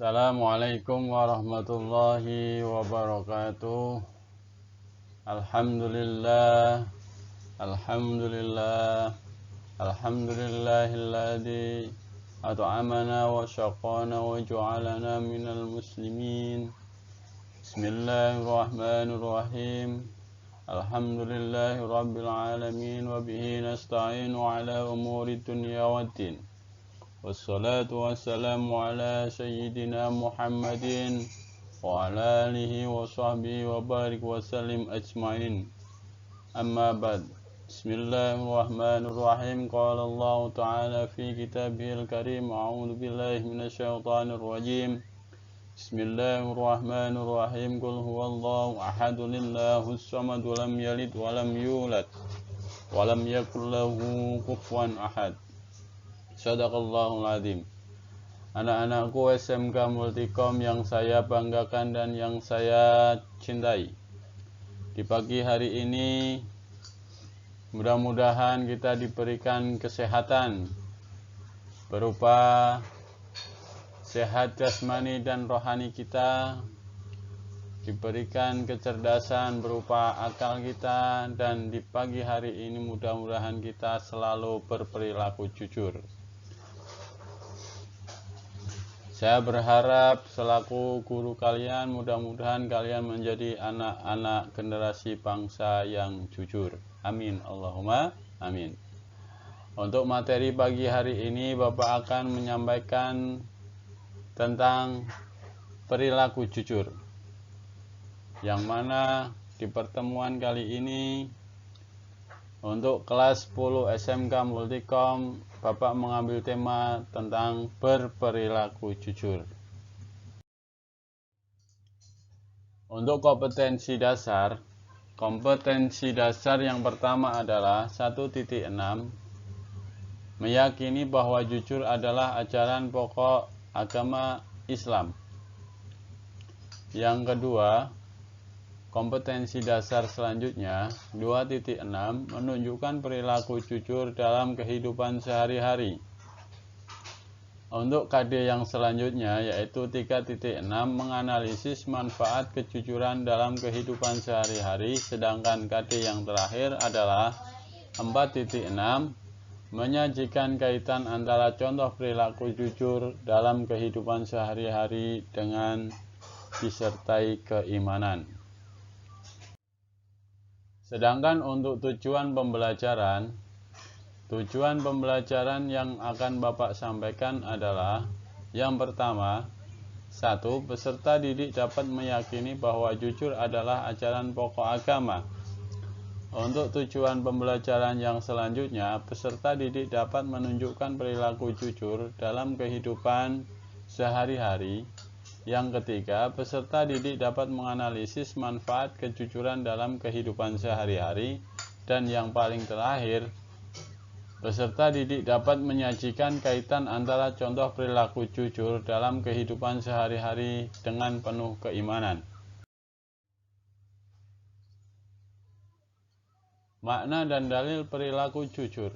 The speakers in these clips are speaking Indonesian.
Assalamualaikum warahmatullahi wabarakatuh. Alhamdulillah, alhamdulillah, alhamdulillahilladzi at'amana wa syaqana wa ja'alana minal muslimin. Bismillahirrahmanirrahim. Alhamdulillahi rabbil alamin wa bihi nasta'inu ala umuri dunya waddin. Wassalatu wassalamu ala sayyidina Muhammadin wa ala alihi wa sahbihi wa barik wa sallim ajma'in. Amma ba'd. Bismillahirrahmanirrahim. Qala Allah Ta'ala fi kitabihil karim. A'udzu billahi minasyaitonir rajim. Bismillahirrahmanirrahim. Qul huwallahu ahad, Allahus samad, lam yalid wa lam yulad wa lam yakul lahu kufuwan ahad. Shadaqallahul azim. Anak-anakku SMK Multikom yang saya banggakan dan yang saya cintai, di pagi hari ini mudah-mudahan kita diberikan kesehatan berupa sehat jasmani dan rohani kita, diberikan kecerdasan berupa akal kita, dan di pagi hari ini mudah-mudahan kita selalu berperilaku jujur. Saya berharap selaku guru kalian, mudah-mudahan kalian menjadi anak-anak generasi bangsa yang jujur. Amin. Allahumma amin. Untuk materi pagi hari ini, Bapak akan menyampaikan tentang perilaku jujur, yang mana di pertemuan kali ini untuk kelas 10 SMK Multikom, Bapak mengambil tema tentang berperilaku jujur. Untuk kompetensi dasar yang pertama adalah 1.6, meyakini bahwa jujur adalah ajaran pokok agama Islam. Yang kedua, kompetensi dasar selanjutnya 2.6, menunjukkan perilaku jujur dalam kehidupan sehari-hari. Untuk KD yang selanjutnya yaitu 3.6, menganalisis manfaat kejujuran dalam kehidupan sehari-hari. Sedangkan KD yang terakhir adalah 4.6, menyajikan kaitan antara contoh perilaku jujur dalam kehidupan sehari-hari dengan disertai keimanan. Sedangkan untuk tujuan pembelajaran yang akan Bapak sampaikan adalah yang pertama, 1. Peserta didik dapat meyakini bahwa jujur adalah ajaran pokok agama. Untuk tujuan pembelajaran yang selanjutnya, peserta didik dapat menunjukkan perilaku jujur dalam kehidupan sehari-hari. Yang ketiga, peserta didik dapat menganalisis manfaat kejujuran dalam kehidupan sehari-hari. Dan yang paling terakhir, peserta didik dapat menyajikan kaitan antara contoh perilaku jujur dalam kehidupan sehari-hari dengan penuh keimanan. Makna dan dalil perilaku jujur.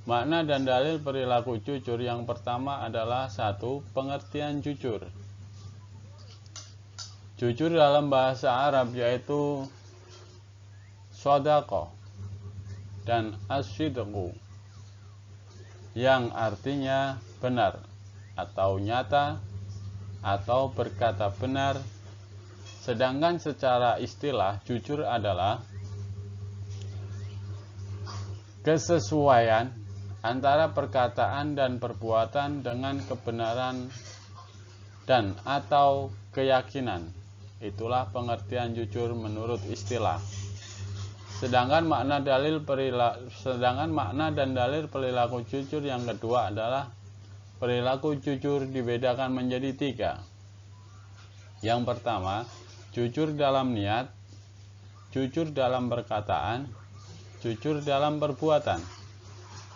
Makna dan dalil perilaku jujur yang pertama adalah 1. Pengertian jujur. Jujur dalam bahasa Arab yaitu shadaqah dan as-sidqu, yang artinya benar atau nyata atau berkata benar. Sedangkan secara istilah jujur adalah kesesuaian antara perkataan dan perbuatan dengan kebenaran dan atau keyakinan. Itulah pengertian jujur menurut istilah. Sedangkan makna dan dalil perilaku jujur yang kedua adalah perilaku jujur dibedakan menjadi 3. Yang pertama, jujur dalam niat, jujur dalam perkataan, jujur dalam perbuatan.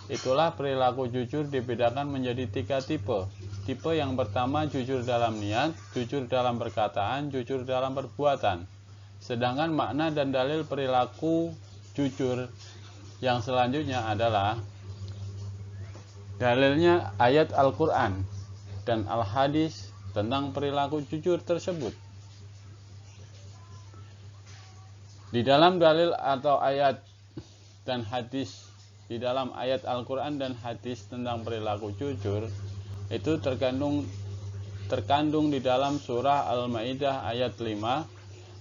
Itulah perilaku jujur dibedakan menjadi 3 tipe. Tipe yang pertama jujur dalam niat, jujur dalam perkataan, jujur dalam perbuatan. Sedangkan makna dan dalil perilaku jujur yang selanjutnya adalah dalilnya ayat Al-Quran dan al-hadis tentang perilaku jujur tersebut. Di dalam dalil atau ayat dan hadis, di dalam ayat Al-Quran dan hadis tentang perilaku jujur, itu terkandung di dalam surah Al-Maidah ayat 5,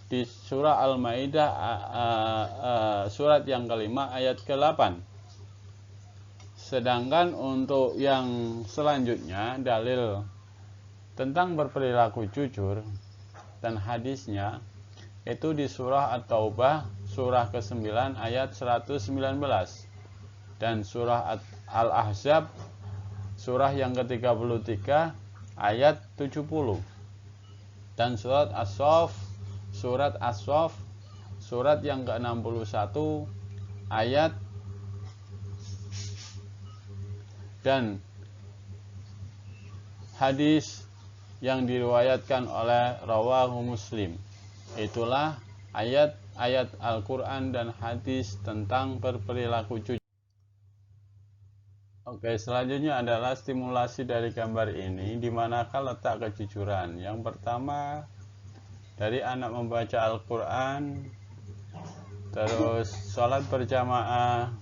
di surah Al-Maidah surat yang kelima ayat ke-8. Sedangkan untuk yang selanjutnya, dalil tentang berperilaku jujur dan hadisnya itu di surah At-Taubah surah ke-9 ayat 119 dan surah Al-Ahzab surah yang ke-33 ayat 70 dan surat As-Saff surat yang ke-61 ayat dan hadis yang diriwayatkan oleh rawahu Muslim. Itulah ayat-ayat Al-Quran dan hadis tentang berperilaku jujur. Oke, selanjutnya adalah stimulasi dari gambar ini. Di manakah letak kejujuran? Yang pertama, dari anak membaca Al-Quran, terus sholat berjamaah,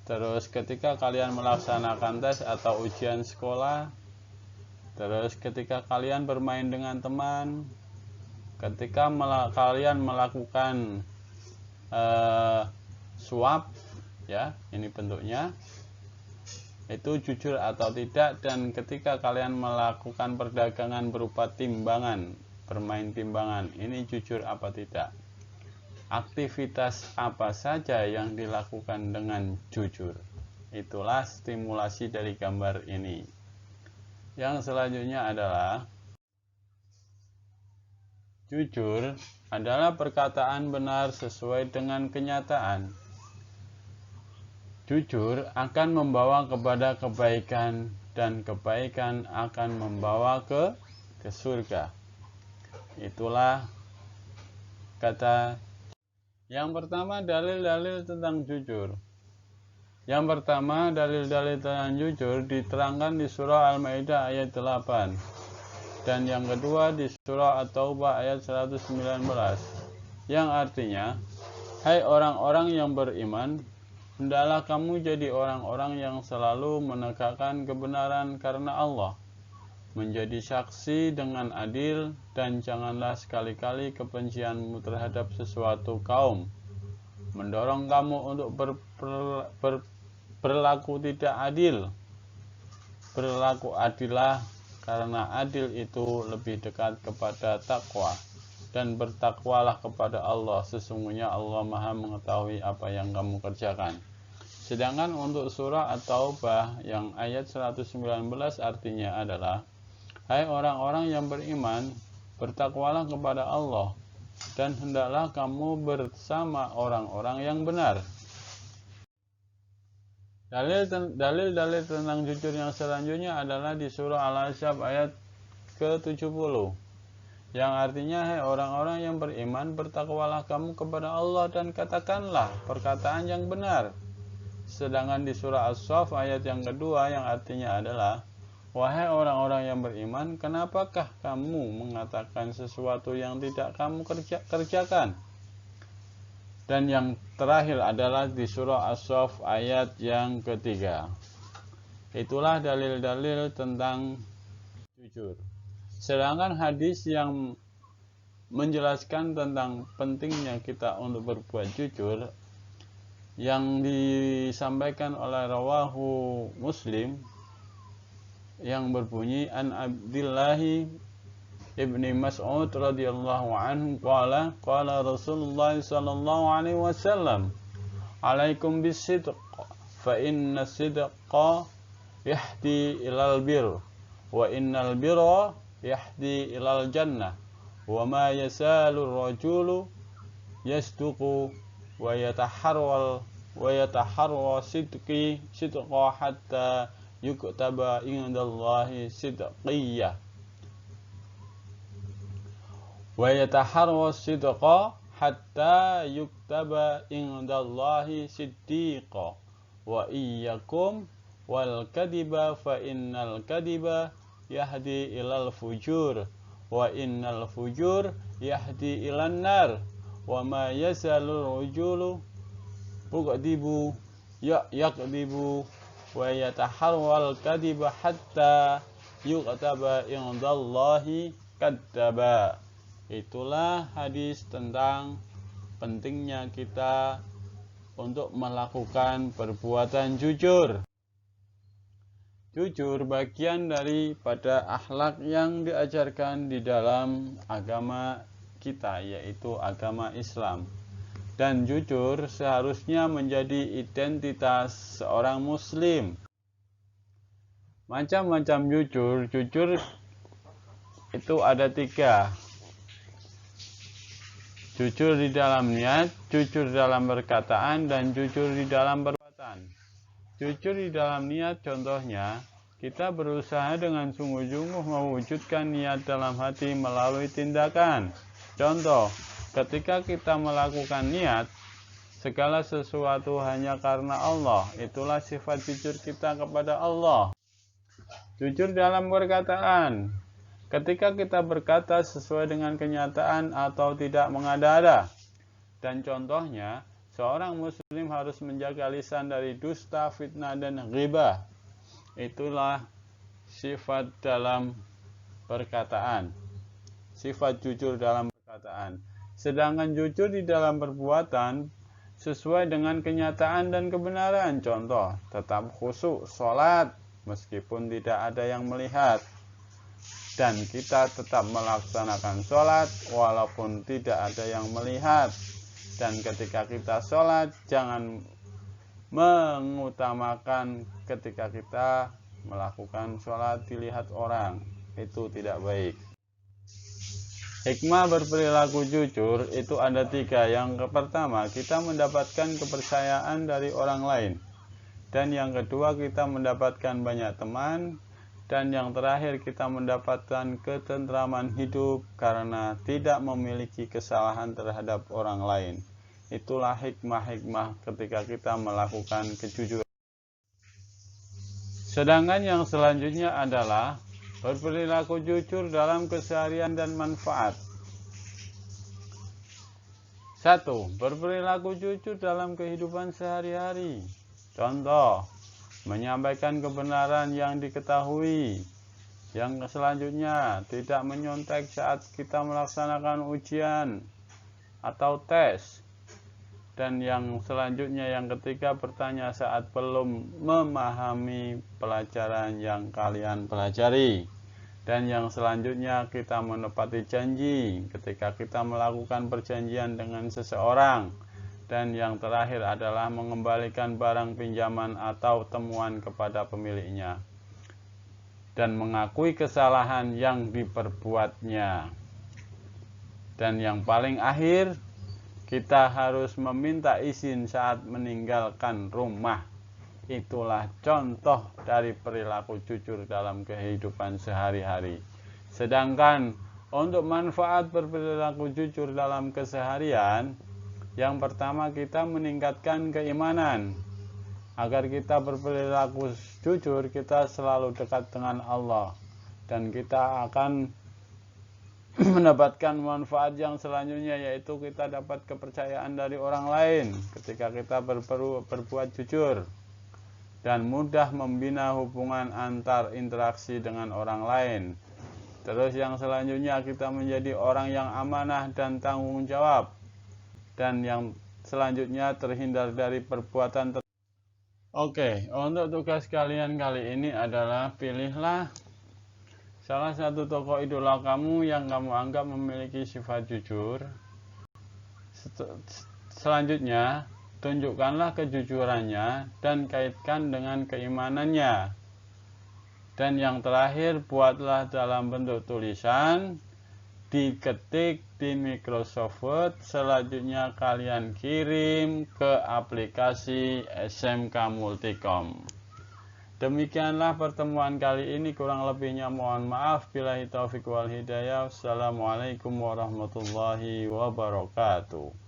terus ketika kalian melaksanakan tes atau ujian sekolah, terus ketika kalian bermain dengan teman, ketika kalian melakukan swab, ya, ini bentuknya, itu jujur atau tidak, dan ketika kalian melakukan perdagangan berupa timbangan, bermain timbangan, ini jujur apa tidak. Aktivitas apa saja yang dilakukan dengan jujur. Itulah stimulasi dari gambar ini. Yang selanjutnya adalah jujur adalah perkataan benar sesuai dengan kenyataan. Jujur akan membawa kepada kebaikan dan kebaikan akan membawa ke surga. Itulah kata. Yang pertama, dalil-dalil tentang jujur. Yang pertama, dalil-dalil tentang jujur diterangkan di surah Al-Maidah ayat 8. Dan yang kedua di surah At-Taubah ayat 119, yang artinya, hai orang-orang yang beriman, hendaklah kamu jadi orang-orang yang selalu menegakkan kebenaran karena Allah, menjadi saksi dengan adil, dan janganlah sekali-kali kebencianmu terhadap sesuatu kaum mendorong kamu untuk berlaku tidak adil. Berlaku adillah, karena adil itu lebih dekat kepada takwa, dan bertakwalah kepada Allah, sesungguhnya Allah Maha mengetahui apa yang kamu kerjakan. Sedangkan untuk surah At-Taubah yang ayat 119 artinya adalah, hai orang-orang yang beriman, bertakwalah kepada Allah, dan hendaklah kamu bersama orang-orang yang benar. Dalil-dalil tentang jujur yang selanjutnya adalah di surah Al-Ahzab ayat ke-70, yang artinya, hai orang-orang yang beriman, bertakwalah kamu kepada Allah dan katakanlah perkataan yang benar. Sedangkan di surah As-Saff ayat yang kedua yang artinya adalah, wahai orang-orang yang beriman, kenapakah kamu mengatakan sesuatu yang tidak kamu kerjakan? Dan yang terakhir adalah di surah As-Saff ayat yang ketiga. Itulah dalil-dalil tentang jujur. Sedangkan hadis yang menjelaskan tentang pentingnya kita untuk berbuat jujur, yang disampaikan oleh rawahu Muslim, yang berbunyi, an Abdillahi Ibni Mas'ud radhiyallahu anhu qala Rasulullah sallallahu alaihi wasallam, alaikum bisidq fa inna sidqa yahdi ilal bir wa innal birra yahdi ilal jannah wa ma yasalu rajulu yasduqu wa yataharwa sidqa hatta yuktaba indallahi sidqiyah wa yataharwa sidqa hatta yuktaba indallahi siddiqa wa iyyakum wal kadiba fa innal kadiba yahdi ilal fujur, wa innal fujur yahdi ilan nar, wa ma yazalul rujulu yakdibu wa yataharwal kadiba hatta yuqtaba indallahi kadzaba. Itulah hadis tentang pentingnya kita untuk melakukan perbuatan jujur. Jujur bagian daripada akhlak yang diajarkan di dalam agama kita, yaitu agama Islam. Dan jujur seharusnya menjadi identitas seorang muslim. Macam-macam jujur itu ada 3. Jujur di dalam niat, jujur dalam perkataan, dan jujur di dalam perbuatan. Jujur di dalam niat contohnya, kita berusaha dengan sungguh-sungguh mewujudkan niat dalam hati melalui tindakan. Contoh, ketika kita melakukan niat, segala sesuatu hanya karena Allah. Itulah sifat jujur kita kepada Allah. Jujur dalam perkataan, ketika kita berkata sesuai dengan kenyataan atau tidak mengada-ada. Dan contohnya, seorang muslim harus menjaga lisan dari dusta, fitnah, dan ghibah. Itulah sifat dalam perkataan. Sifat jujur dalam perkataan. Sedangkan jujur di dalam perbuatan sesuai dengan kenyataan dan kebenaran. Contoh, tetap khusyuk sholat meskipun tidak ada yang melihat. Dan kita tetap melaksanakan sholat walaupun tidak ada yang melihat. Dan ketika kita sholat, jangan mengutamakan ketika kita melakukan sholat dilihat orang. Itu tidak baik. Hikmah berperilaku jujur itu ada 3. Yang pertama, kita mendapatkan kepercayaan dari orang lain. Dan yang kedua, kita mendapatkan banyak teman. Dan yang terakhir, kita mendapatkan ketentraman hidup karena tidak memiliki kesalahan terhadap orang lain. Itulah hikmah-hikmah ketika kita melakukan kejujuran. Sedangkan yang selanjutnya adalah berperilaku jujur dalam keseharian dan manfaat. 1. Berperilaku jujur dalam kehidupan sehari-hari. Contoh, menyampaikan kebenaran yang diketahui. Yang selanjutnya, tidak menyontek saat kita melaksanakan ujian atau tes. Dan yang selanjutnya, yang ketiga, bertanya saat belum memahami pelajaran yang kalian pelajari. Dan yang selanjutnya, kita menepati janji ketika kita melakukan perjanjian dengan seseorang. Dan yang terakhir adalah mengembalikan barang pinjaman atau temuan kepada pemiliknya. Dan mengakui kesalahan yang diperbuatnya. Dan yang paling akhir, kita harus meminta izin saat meninggalkan rumah. Itulah contoh dari perilaku jujur dalam kehidupan sehari-hari. Sedangkan untuk manfaat berperilaku jujur dalam keseharian, yang pertama kita meningkatkan keimanan. Agar kita berperilaku jujur, kita selalu dekat dengan Allah. Dan kita akan mendapatkan manfaat yang selanjutnya, yaitu kita dapat kepercayaan dari orang lain ketika kita berbuat jujur dan mudah membina hubungan antar interaksi dengan orang lain. Terus yang selanjutnya, kita menjadi orang yang amanah dan tanggung jawab. Dan yang selanjutnya, terhindar dari perbuatan Oke, untuk tugas kalian kali ini adalah pilihlah salah satu tokoh idola kamu yang kamu anggap memiliki sifat jujur. Selanjutnya, tunjukkanlah kejujurannya dan kaitkan dengan keimanannya. Dan yang terakhir, buatlah dalam bentuk tulisan, diketik di Microsoft Word. Selanjutnya kalian kirim ke aplikasi SMK Multikom. Demikianlah pertemuan kali ini, kurang lebihnya mohon maaf. Billahi taufiq wal hidayah. Wassalamualaikum warahmatullahi wabarakatuh.